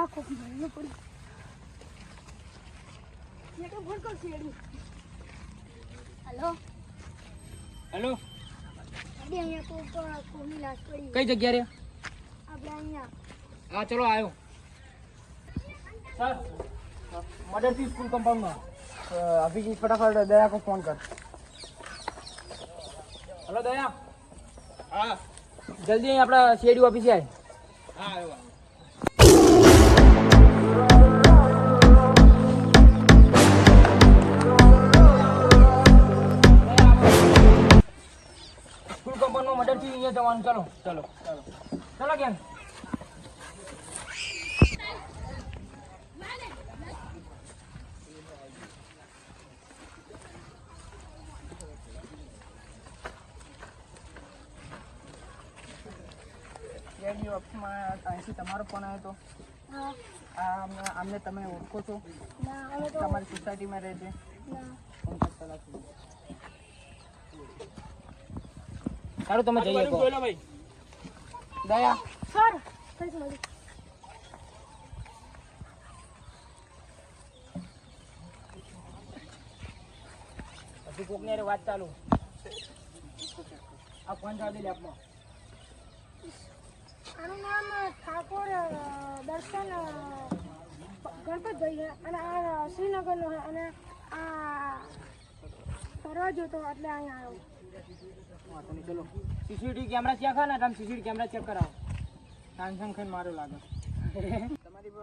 खूब महंगी पड़ी ये तो फोन कर सीडी हेलो हेलो अभी અહીંયા તો કોની લાશ પડી કઈ જગ્યા રે આપણે અહીંયા હા ચલો આવ્યો सर मदर थी स्कूल कंपाउंड में अभी जी फटाफट दया को फोन कर हेलो दया हाँ जल्दी અહીં આપણા સીઆઈડી ઓફિસે આય હા આવ્યો સ્કૂલ કંપાઉન્ડ માં મદર થી અહીંયા જવાનું ચલો ચલો ચલો ચલો કેમ સીઆઈડી ઓફિસમાં અહીંથી તમારો ફોન આવ્યો તો હા આમને તમે ઓળખો છો ના હવે તો તમારી સોસાયટીમાં રહે છે ના સારું તમે જઈએ ભાઈ દયા સર કઈ મળી હજી કોકની હારે વાત ચાલુ આ ફોન ચાલુ લેપમાં આનું નામ ઠાકોર દર્શન ગણપતભાઈ છે અને આ શ્રીનગરનો છે અને આ ફરવા જતો એટલે અહીંયા આવ્યો વાંધો નહીં ચલો સીસીટીવી કેમેરા ચેક કરે ને તમે સીસીટીવી કેમેરા ચેક કરાવો ટેન્શન ખાઈને મારું લાગે તમારી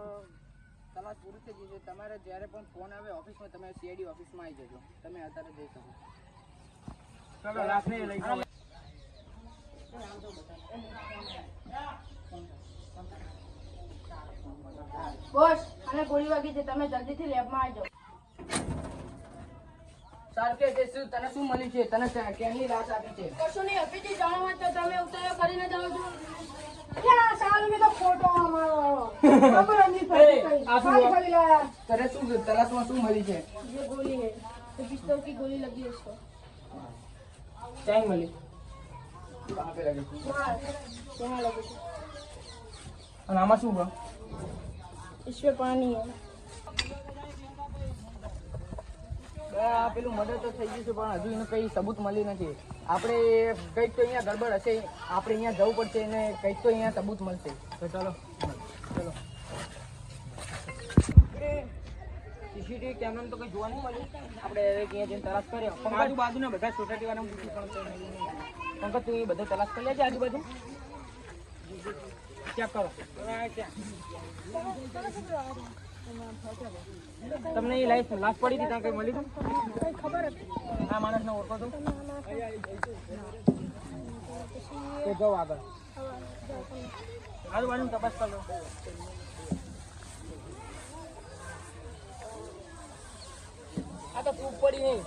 તલાશ પૂરી થઈ ગઈ છે તમારે જ્યારે પણ ફોન આવે ઓફિસમાં તમે સીઆઈડી ઓફિસમાં આવી જજો તમે અત્યારે જઈ શકો ચલો રાખને લઈ જાઓ બોસ અને ગોળી વાગી છે તમે જલ્દીથી લેબમાં આવી જાઓ સારકે તે શું તને શું મળ્યું છે તને કેની લાશ આપી છે કશું નહીં અપીથી જાણવા તો તમે ઉતારો કરીને જાઓ છો ક્યાં સાલ મે તો ફોટો અમારો ખબર નથી પડતી આ શું? ખાલી લાયા તને શું તલાશમાં શું મળી છે ये गोली है तो पिस्तौल की गोली लगी है उसको ક્યાં મળી કહાં પે લગી वहाँ यहाँ लगी थी અને આમાં શું બા इसमें पानी है આ પેલું મર્ડર તો થઈ ગયું છે પણ હજુ એનું કઈ સબૂત મળી નથી આપણે કંઈક તો અહીંયા ગડબડ હશે આપણે અહીંયા જવું પડશે અને કંઈક તો અહીંયા સબૂત મળશે તો ચાલો ચલો સીસીટીવી કેમેરામાં તો કંઈ જોવા નહીં મળ્યું આપણે અહીંયા જઈને તલાશ કર્યો પણ આજુબાજુના બધા સોસાયટી વાળા પૂછ્યું પણ પંકજ તું એ બધો તલાશ કરી લેજે આજુબાજુ ચેક કરો તમને એ લાઈફ લાશ પડી હતી ત્યાં કઈ મળી હતું कहीं खबर है આ માણસને ઓળખો છો તો જાઓ આગળ આજુબાજુ તપાસ કરો આ તો પ્રૂફ પડી નહીં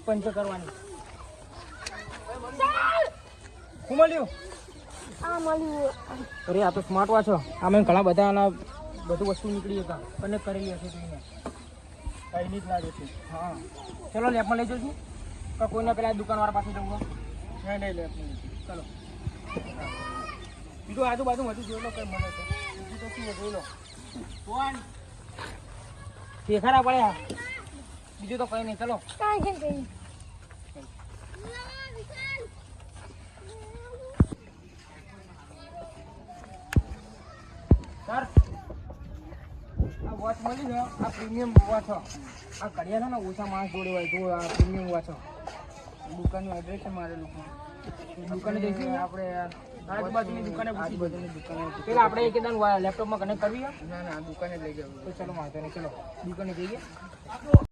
પંચો કરવાની શું મળ્યું हाँ मालूम અરે આ તો સ્માર્ટ વોચ છે આમાં ઘણા બધા આના બધું વસ્તુ નીકળી હતા કનેક્ટ કરેલી હશે તમને કઈ નહીં જ લાગે છે હા ચલો લેબમાં લઈ જજો કે કોઈને પેલા દુકાનવાળા પાસે જવું નહીં નહીં લેબમાં લઈ ચલો બીજું આજુબાજુ બધું જોઈ લો કઈ મળે છે બીજું તો શું જોઈ લો કોણ દેખાડા પડ્યા બીજું તો કઈ નહીં ચલો कहीं कहीं कहीं સર આ વોચ મળી છે આ પ્રીમિયમ વોચ છે આ ઘડિયા છે ને ઓછા માણસ જોડે હોય તો આ પ્રીમિયમ વોચ છે દુકાનનું એડ્રેસ છે મારેલું દુકાને જઈશું આપણે આજુબાજુની દુકાને આજુબાજુની દુકાને પેલા આપણે એક દાન લેપટોપમાં કનેક્ટ કરવી ના ના દુકાને લઈ જવું તો ચલો વાંધો નહીં ચલો દુકાને જઈએ